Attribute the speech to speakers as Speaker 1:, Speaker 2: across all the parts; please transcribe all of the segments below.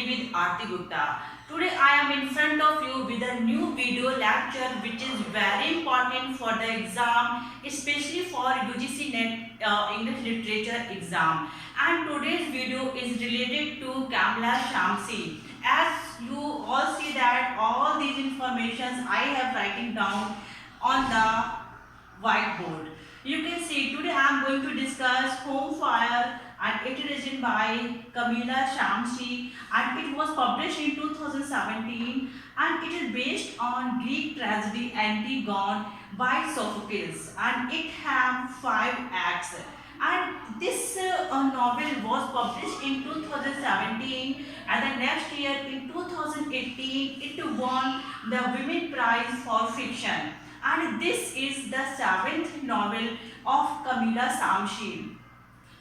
Speaker 1: study with Aarti Gupta. Today I am in front of you with a new video lecture which is very important for the exam, especially for UGC NET English Literature exam. And today's video is related to Kamala Shamsi. As you all see that all these informations I have writing down on the whiteboard. You can see today I am going to discuss Home Fire, and it is written by Kamala Shamsi and it was published in 2017 and it is based on Greek tragedy Antigone by Sophocles and it has 5 acts. And this novel was published in 2017 and the next year in 2018 it won the Women Prize for Fiction. And this is the 7th novel of Kamala Shamsi.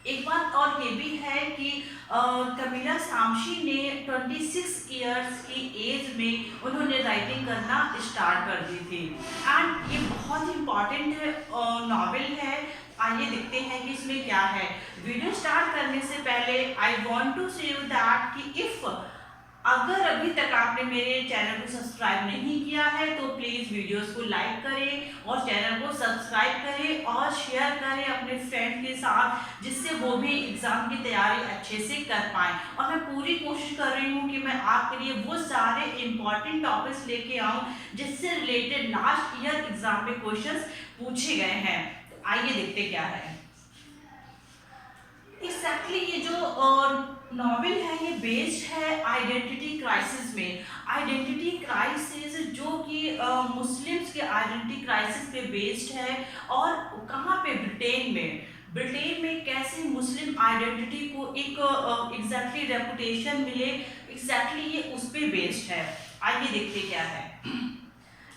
Speaker 1: एक बात और ये भी है कि कमिला Shamsi ने 26 years की as में उन्होंने राइटिंग करना स्टार्ट कर दी थी एंड ये बहुत इम्पॉर्टेंट नॉवेल है। आइए देखते हैं कि इसमें क्या है। वीडियो स्टार्ट करने से पहले आई वांट टू से यू दैट कि इफ़ अगर अभी तक आपने मेरे चैनल को सब्सक्राइब नहीं किया है तो प्लीज़ वीडियोस को लाइक करें और चैनल को सब्सक्राइब करें और शेयर करें अपने फ्रेंड के साथ, जिससे वो भी एग्ज़ाम की तैयारी अच्छे से कर पाएँ। और मैं पूरी कोशिश कर रही हूँ कि मैं आपके लिए वो सारे इम्पॉर्टेंट टॉपिक्स लेके आऊँ जिससे रिलेटेड लास्ट ईयर एग्ज़ाम में क्वेश्चंस पूछे गए हैं। तो आइए देखते क्या है। एग्जैक्टली ये जो नॉवेल है ये बेस्ड है आइडेंटिटी क्राइसिस में। आइडेंटिटी क्राइसिस जो कि मुस्लिम्स के आइडेंटिटी क्राइसिस पे बेस्ड है और कहाँ पे, ब्रिटेन में कैसे मुस्लिम आइडेंटिटी को एक एग्जैक्टली रेपुटेशन मिले, एग्जैक्टली ये उस पे बेस्ड है। आइए देखते क्या है।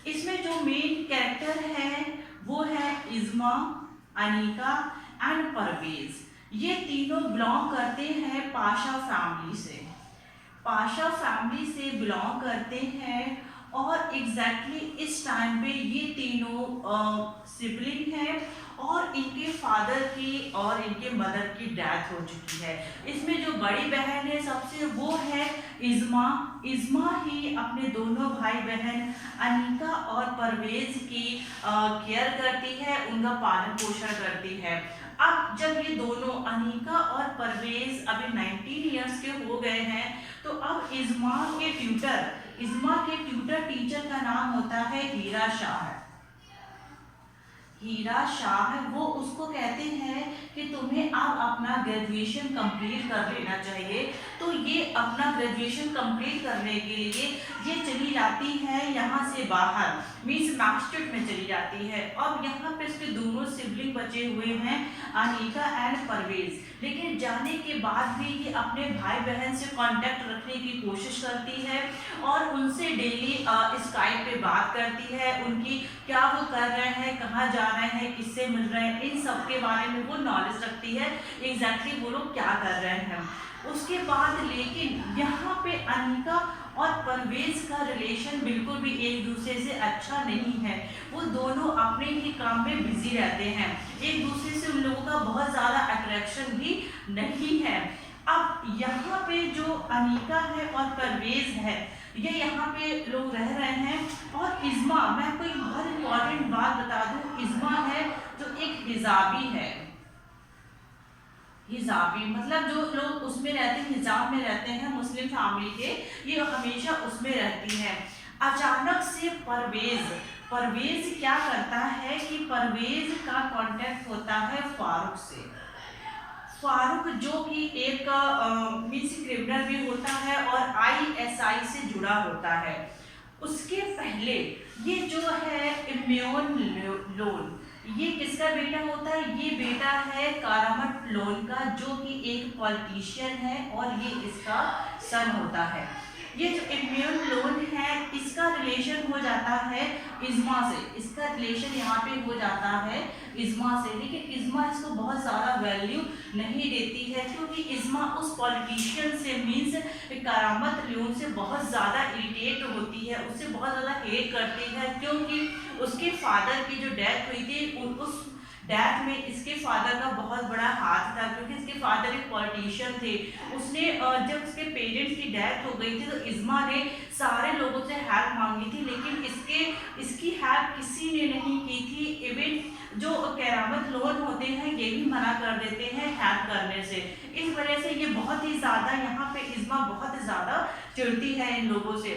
Speaker 1: इसमें जो मेन कैरेक्टर है वो है इज़्मा, अनीका एंड परवेज। ये तीनों बिलोंग करते हैं पाशा फैमिली से बिलोंग करते हैं और एग्जैक्टली इस टाइम पे ये तीनों सिबलिंग हैं और इनके फादर की और इनके मदर की डेथ हो चुकी है। इसमें जो बड़ी बहन है सबसे वो है इज़्मा ही अपने दोनों भाई बहन अनीका और परवेज की केयर करती है, उनका पालन पोषण करती है। अब जब ये दोनों अनीका और परवेज अभी 19 इयर्स के हो गए हैं तो अब इज़्मा के ट्यूटर टीचर का नाम होता है हीरा शाह। वो उसको कहते हैं कि तुम्हें अब अपना ग्रेजुएशन कंप्लीट कर लेना चाहिए। तो ये अपना ग्रेजुएशन कंप्लीट करने के लिए ये चली जाती है यहाँ से बाहर, मीन्स मैक्सटेट में चली जाती है। अब यहाँ पे इसके दोनों सिबलिंग बचे हुए हैं अनीका एंड परवेज, लेकिन जाने के बाद भी ये अपने भाई बहन से कांटेक्ट रखने की कोशिश करती है और उनसे डेली स्काइप पे बात करती है, उनकी क्या वो कर रहे हैं, कहाँ जा रहे हैं, किससे मिल रहे हैं, इन सब के बारे में वो नॉलेज रखती है, एग्जैक्टली वो लोग क्या कर रहे हैं। उसके बाद लेकिन यहाँ पे अनीका और परवेज का रिलेशन बिल्कुल भी एक दूसरे से अच्छा नहीं है। वो दोनों अपने ही काम में बिजी रहते हैं, एक दूसरे से उन लोगों का बहुत ज़्यादा अट्रैक्शन भी नहीं है। अब यहाँ पे जो अनीका है और परवेज है ये यहाँ पे लोग रह रहे हैं और इज़्मा, मैं कोई बहुत इम्पॉर्टेंट बात बता दूँ, इज़्मा है जो एक हिजाबी है। हिजाबी मतलब जो लोग उसमें रहते हैं, हिजाब में रहते हैं मुस्लिम फैमिली के, ये हमेशा उसमें रहती है। अचानक से परवेज क्या करता है कि परवेज का कांटेक्ट होता है फारूक से। फारूक जो कि एक मीन्स क्रिमिनल भी होता है और ISI से जुड़ा होता है। उसके पहले ये जो है इम्यून लोन, ये किसका बेटा होता है? ये बेटा है कारामत लोन का, जो कि एक पॉलिटिशियन है और ये इसका सन होता है। ये जो इम्यून लोन है इसका रिलेशन हो जाता है इज़्मा से, इसका रिलेशन यहाँ पे हो जाता है इज़्मा से, लेकिन इज़्मा इसको बहुत ज़्यादा वैल्यू नहीं देती है क्योंकि इज़्मा उस पॉलिटिशियन से मीन्स करामत लोन से बहुत ज़्यादा इरिटेट होती है, उससे बहुत ज़्यादा हेट करती है क्योंकि उसके फादर की जो डेथ हुई थी उस डेथ में इसके फादर का बहुत बड़ा हाथ था, क्योंकि इसके फादर एक पॉलिटिशियन थे। उसने जब उसके पेरेंट्स की डेथ हो गई थी तो इज़्मा ने सारे लोगों से हेल्प मांगी थी, लेकिन इसकी हेल्प किसी ने नहीं की थी। इवन जो करामत लोन होते हैं ये भी मना कर देते हैं हेल्प करने से। इस वजह से ये बहुत ही ज़्यादा यहाँ पे इज़्मा बहुत ज़्यादा चिढ़ती है इन लोगों से।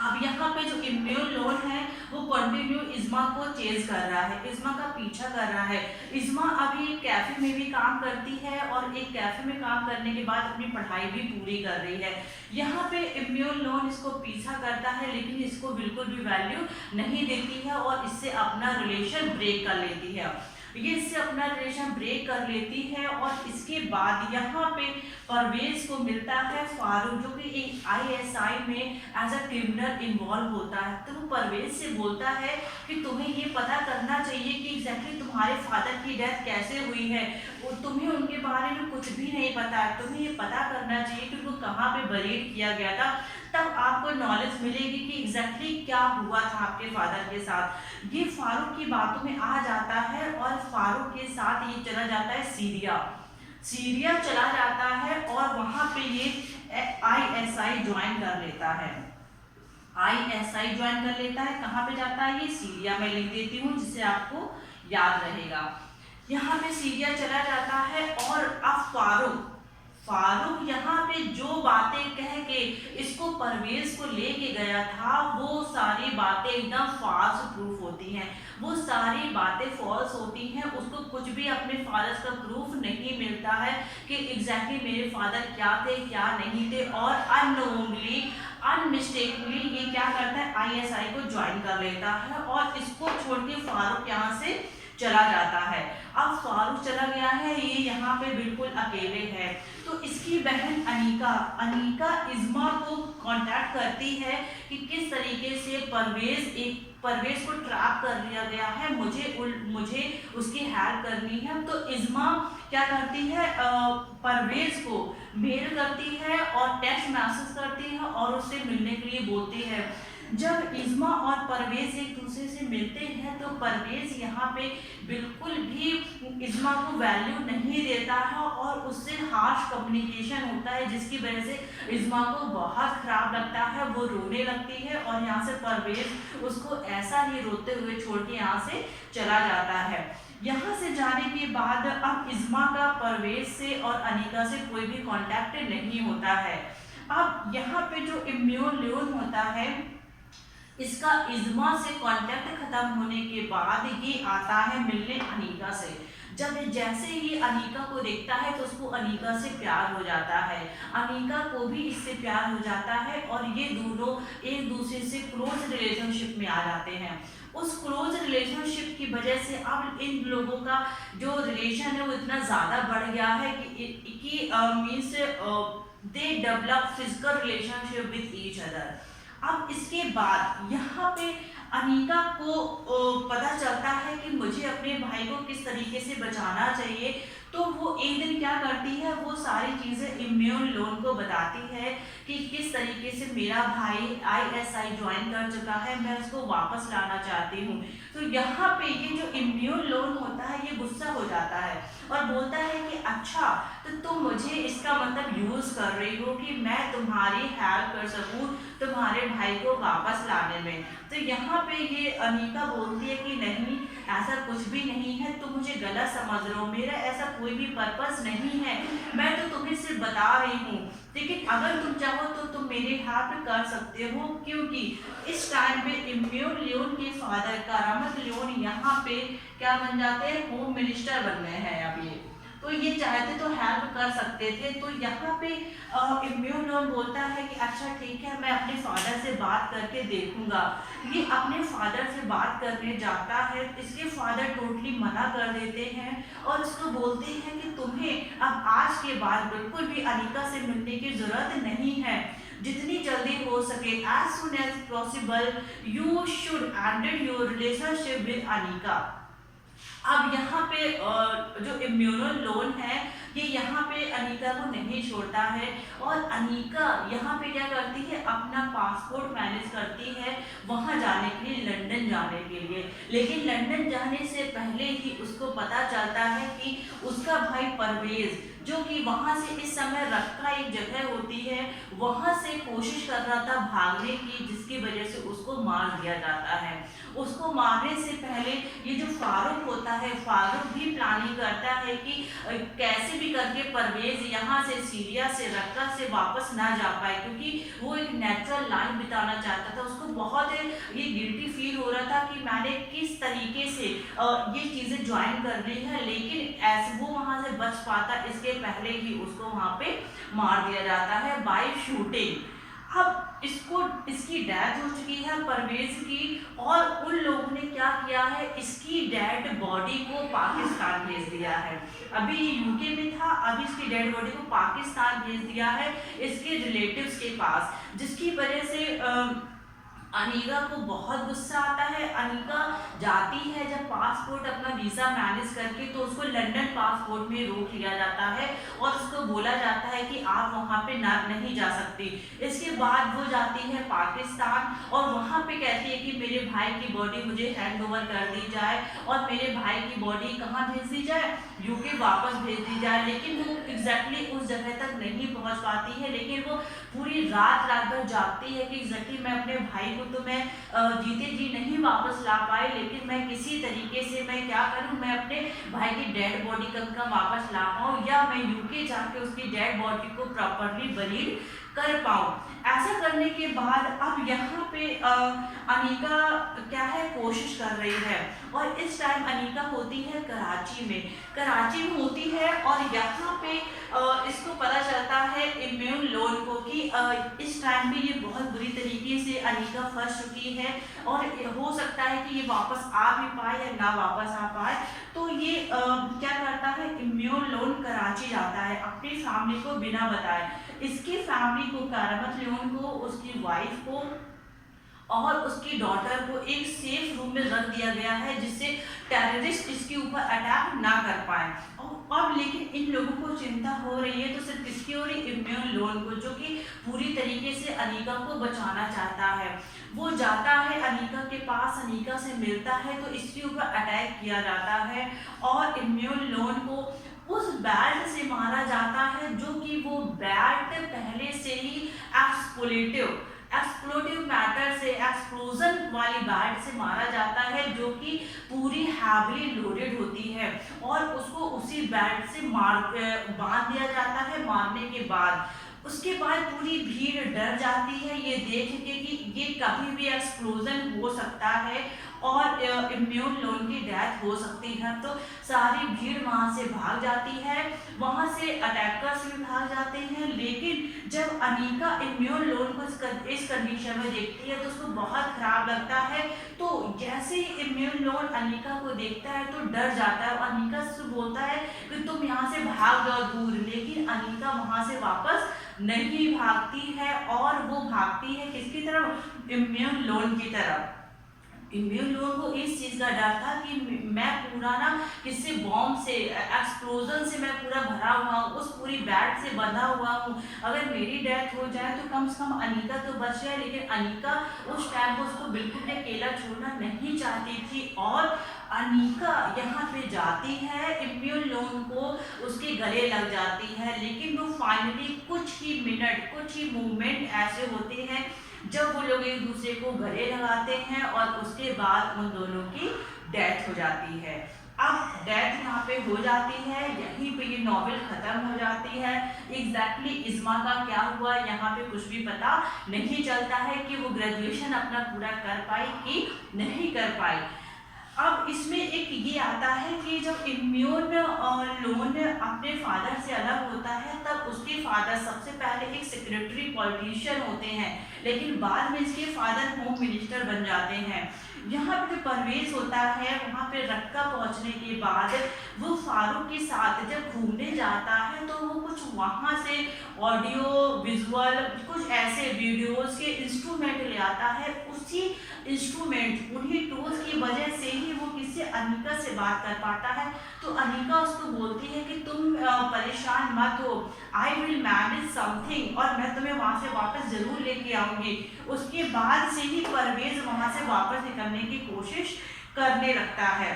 Speaker 1: अब यहाँ पे जो इम्यून लोन है वो कंटिन्यू इज़्मा को चेज कर रहा है, इज़्मा का पीछा कर रहा है। इज़्मा अभी एक कैफे में भी काम करती है और एक कैफे में काम करने के बाद अपनी पढ़ाई भी पूरी कर रही है। यहाँ पे इम्यून लोन इसको पीछा करता है, लेकिन इसको बिल्कुल भी वैल्यू नहीं देती है और इससे अपना रिलेशन ब्रेक कर लेती है। ये इससे अपना रिलेशन ब्रेक कर लेती है और इसके बाद यहाँ पे परवेज को मिलता है फारूक, जो कि एक आईएसआई में एज अ क्रिमिनल इन्वॉल्व होता है। तो वो परवेज से बोलता है कि तुम्हें ये पता करना चाहिए कि एग्जैक्टली तुम्हारे फादर की डेथ कैसे हुई है, तुम्हें उनके बारे में कुछ भी नहीं पता है, तुम्हें ये पता करना चाहिए कि उनको कहाँ पे बरीड किया गया था, तब आपको नॉलेज मिलेगी कि एग्जैक्टली क्या हुआ था आपके फादर के साथ। ये फारूक की बातों में आ जाता है और फारूक के साथ ये चला जाता है सीरिया चला जाता है और वहां पे ये आईएसआई ज्वाइन कर लेता है। आईएसआई ज्वाइन कर लेता है, कहाँ पे जाता है ये सीरिया में लिख देती हूँ जिससे आपको याद रहेगा। यहाँ पे सीरिया चला जाता है और अब फारूक यहाँ पे जो बातें कह के इसको परवेज को लेके गया था वो सारी बातें एकदम फॉल्स प्रूफ होती हैं, वो सारी बातें फॉल्स होती हैं। उसको कुछ भी अपने फादर का प्रूफ नहीं मिलता है कि एग्जैक्टली मेरे फादर क्या थे क्या नहीं थे, और अननोइंगली अनमिस्टेकली ये क्या करता है आईएसआई को ज्वाइन कर लेता है और इसको छोड़ के फारूक यहाँ से चला जाता है। अब फारूक चला गया है, ये यहाँ पे बिल्कुल अकेले है। तो इसकी बहन अनीका इज़्मा को कांटेक्ट करती है कि किस तरीके से परवेज को ट्रैप कर लिया गया है, मुझे उसकी हेल्प करनी है। तो इज़्मा क्या करती है, परवेज को मेल करती है और टेक्स्ट मैसेज करती है और उससे मिलने के लिए बोलती है। जब इज़्मा और परवेज एक दूसरे से मिलते हैं तो परवेज यहाँ पे बिल्कुल भी इज़्मा को वैल्यू नहीं देता है और उससे हार्श कम्युनिकेशन होता है, जिसकी वजह से इज़्मा को बहुत खराब लगता है, वो रोने लगती है और यहाँ से परवेज उसको ऐसा ही रोते हुए छोड़ के यहाँ से चला जाता है। यहाँ से जाने के बाद अब इज़्मा का परवेज से और अनीका से कोई भी कांटेक्ट नहीं होता है। अब यहाँ पे जो इम्यून लोन होता है इसका इज़्मा से कांटेक्ट खत्म होने के बाद ये आता है मिलने अनीका से। जब जैसे ही अनीका को देखता है तो उसको अनीका से प्यार हो जाता है, अनीका को भी इससे प्यार हो जाता है और ये दोनों एक दूसरे से क्लोज रिलेशनशिप में आ जाते हैं। उस क्लोज रिलेशनशिप की वजह से अब इन लोगों का जो रिलेशन है वो इतना ज़्यादा बढ़ गया है कि means they develop physical relationship with each other. अब इसके बाद यहाँ पे अनीका को पता चलता है कि मुझे अपने भाई को किस तरीके से बचाना चाहिए, तो वो एक दिन क्या करती है, वो सारी चीज़ें इम्यून लोन को बताती है कि किस तरीके से मेरा भाई आईएसआई ज्वाइन कर चुका है, मैं उसको वापस लाना चाहती हूँ। तो यहाँ पे ये जो इम्यून लोन होता है ये गुस्सा हो जाता है और बोलता है कि अच्छा तो तुम मुझे इसका मतलब यूज़ कर रही हो कि मैं तुम्हारी हेल्प कर सकूँ तुम्हारे भाई को वापस लाने में। तो यहाँ पे ये अनीका बोलती है कि नहीं, ऐसा कुछ भी नहीं है, तुम मुझे गलत समझ रहे हो, मेरा ऐसा कोई भी पर्पस नहीं है, मैं तो तुम्हें सिर्फ बता रही हूँ, लेकिन अगर तुम चाहो तो तुम मेरे हेल्प कर सकते हो, क्योंकि इस टाइम पे इम्यून लियोन के फादर करामत लियोन यहाँ पे क्या बन जाते हैं, होम मिनिस्टर बन गए हैं अब ये, तो ये चाहते तो हेल्प कर सकते थे। तो यहाँ पे इम्यून लोन बोलता है कि अच्छा ठीक है, मैं अपने फादर से बात करके देखूंगा। ये अपने फादर से बात करने जाता है, इसके फादर टोटली मना कर देते हैं और उसको बोलते हैं कि तुम्हें अब आज के बाद बिल्कुल भी अनीका से मिलने की जरूरत नहीं है, जितनी जल्दी हो सके as soon as possible you should end your relationship with Anika. अब यहाँ पे जो इम्यूनो लोन है ये यहाँ पे अनीका को नहीं छोड़ता है और अनीका यहाँ पे क्या करती है, अपना पासपोर्ट मैनेज करती है वहाँ जाने के लिए, लंदन जाने के लिए। लेकिन लंदन जाने से पहले ही उसके उसको पता चलता है कि उसका भाई परवेज जो कि वहां से इस समय रक्का एक जगह होती है वहां से कोशिश कर रहा था भागने की, जिसकी वजह से उसको मार दिया जाता है। उसको मारने से पहले ये जो फारूक होता है, फारूक भी प्लानिंग करता है कि कैसे भी करके परवेज यहाँ से सीरिया से रक्का से वापस ना जा पाए, क्योंकि वो एक नेचुरल लाइफ बिताना चाहता था। उसको बहुत ये गिल्टी फील हो रहा था कि मैंने किस तरीके से ये चीजें ज्वाइन कर ली है, लेकिन ऐसे वो वहां से बच पाता इसके पहले ही उसको वहां पे मार दिया जाता है बाय शूटिंग। अब इसकी डेथ हो चुकी है परवेज की, और उन लोगों ने क्या किया है, इसकी डेड बॉडी को पाकिस्तान भेज दिया है। अभी ये यूके में था, अभी इसकी डेड बॉडी को पाकिस्तान भेज दिया है इसके रिलेटिव्स के पास, जिसकी वजह से अनीका को बहुत गुस्सा आता है। अनीका जाती है जब पासपोर्ट अपना वीज़ा मैनेज करके, तो उसको लंदन पासपोर्ट में रोक लिया जाता है और उसको बोला जाता है कि आप वहाँ पे नहीं जा सकती। इसके बाद वो जाती है पाकिस्तान और वहाँ पे कहती है कि मेरे भाई की बॉडी मुझे हैंड ओवर कर दी जाए और मेरे भाई की बॉडी कहाँ भेज दी जाए, यूके वापस भेज दी जाए। लेकिन वो एग्जैक्टली उस जगह तक नहीं पहुँच पाती है, लेकिन वो पूरी रात भर जागती है कि एग्जैक्टली मैं अपने भाई को तो मैं जीते जी नहीं वापस ला पाई, लेकिन मैं किसी तरीके से मैं क्या करूं, मैं अपने भाई की डेड बॉडी कब वापस ला पाऊं या मैं यूके जाके उसकी डेड बॉडी को प्रॉपरली बरीड कर पाऊं। ऐसा करने के बाद अब यहाँ पे अनीका क्या है, कोशिश कर रही है, और इस टाइम अनीका होती है कराची में होती है। और यहाँ पे इसको पता चलता है इम्यून लोन को कि इस टाइम पे ये बहुत बुरी तरीके से अनीका फंस चुकी है और हो सकता है कि ये वापस आ भी पाए या ना वापस आ पाए। तो ये क्या करता है, इम्यून लोन कराची जाता है अपनी फैमिली को बिना बताए। इसकी फैमिली को, करामत लोन को, उसकी वाइफ को और उसकी डॉटर को एक सेफ रूम में रख दिया गया है, जिससे टेररिस्ट इसके ऊपर अटैक ना कर पाए। और अब लेकिन इन लोगों को चिंता हो रही है तो सिर्फ किसकी हो रही, इम्यून लोन को, जो कि पूरी तरीके से अनीका को बचाना चाहता है। वो जाता है अनीका के पास, अनीका से मिलता है तो इसके ऊपर अटैक किया जाता है और इम्यून लोन को उस बैट से मारा जाता है, जो कि वो बैट पहले से ही एक्सप्लोटिव मैटर से, एक्सप्लोजन वाली बैट से मारा जाता है, जो कि पूरी हैवीली लोडेड होती है, और उसको उसी बैट से बांध दिया जाता है। मारने के बाद उसके बाद पूरी भीड़ डर जाती है ये देख के कि ये कभी भी एक्सप्लोजन हो सकता है और इम्यून लोन की डेथ हो सकती है। तो सारी भीड़ वहां से भाग जाती है, वहां से अटैकर्स भी भाग जाते हैं। लेकिन जब अनीका इम्यून लोन को इस कंडीशन में देखती है तो उसको बहुत खराब लगता है। तो जैसे ही इम्यून लोन अनीका को देखता है तो डर जाता है और अनीका से बोलता है कि तुम यहाँ से भाग जाओ दूर, लेकिन अनीका वहां से वापस नहीं भागती है और वो भागती है किसकी तरफ, इम्यून लोन की तरफ। इम्यून लोन को इस चीज का डर था कि मैं पूरा ना किसी बॉम्ब से, एक्सप्लोजन से मैं पूरा भरा हुआ हूँ, उस पूरी बैट से बंधा हुआ हूँ, अगर मेरी डेथ हो जाए तो कम से कम अनीका तो बच जाए। लेकिन अनीका उस टाइम को उसको बिल्कुल भी अकेला छोड़ना नहीं चाहती थी और अनीका यहाँ पे जाती है, इम्यून लोन को उसके गले लग जाती है। लेकिन वो फाइनली कुछ ही मिनट, कुछ ही मूवमेंट ऐसे होते हैं जब वो लोग एक दूसरे को गले लगाते हैं और उसके बाद उन दोनों की डेथ हो जाती है। अब डेथ यहाँ पे हो जाती है, यहीं पे ये नॉवेल खत्म हो जाती है। एग्जैक्टली इस्मा का क्या हुआ यहाँ पे कुछ भी पता नहीं चलता है कि वो ग्रेजुएशन अपना पूरा कर पाई कि नहीं कर पाई। अब इसमें एक ये आता है कि जब इम्यून लोन अपने फादर से अलग होता है तब उसके फादर सबसे पहले एक सेक्रेटरी पॉलिटिशियन होते हैं, लेकिन बाद में इसके फादर होम मिनिस्टर बन जाते हैं। यहाँ पे जो परवेज होता है वहाँ पे रक्का पहुँचने के बाद वो फारूक के साथ जब घूमने जाता है तो वो कुछ वहाँ से ऑडियो विजुअल कुछ ऐसे वीडियोस के इंस्ट्रूमेंट ले आता है। उसी इंस्ट्रूमेंट, उन्हीं टूल्स की वजह से ही वो किसी अनीका से बात कर पाता है। तो अनीका उसको बोलती है कि तुम परेशान मत हो, आई विल मैनेज समथिंग, और मैं तुम्हें वहाँ से वापस जरूर लेके आऊँगी। उसके बाद से ही परवेज वहाँ से वापस निकलने की कोशिश करने लगता है।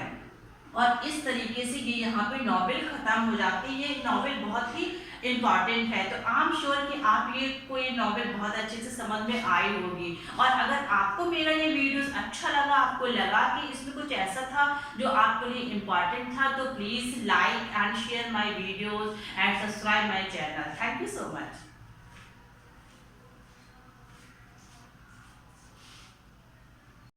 Speaker 1: और इस तरीके से ये यहाँ पे नॉवेल खत्म हो जाती है। ये नॉवेल बहुत ही इम्पॉर्टेंट है, तो आई एम श्योर कि आप ये कोई नॉवेल बहुत अच्छे से समझ में आई होगी। और अगर आपको मेरा ये वीडियोस अच्छा लगा, आपको लगा कि इसमें कुछ ऐसा था जो आपके लिए इम्पॉर्टेंट था, तो please like and share my videos and subscribe my channel. Thank you so much.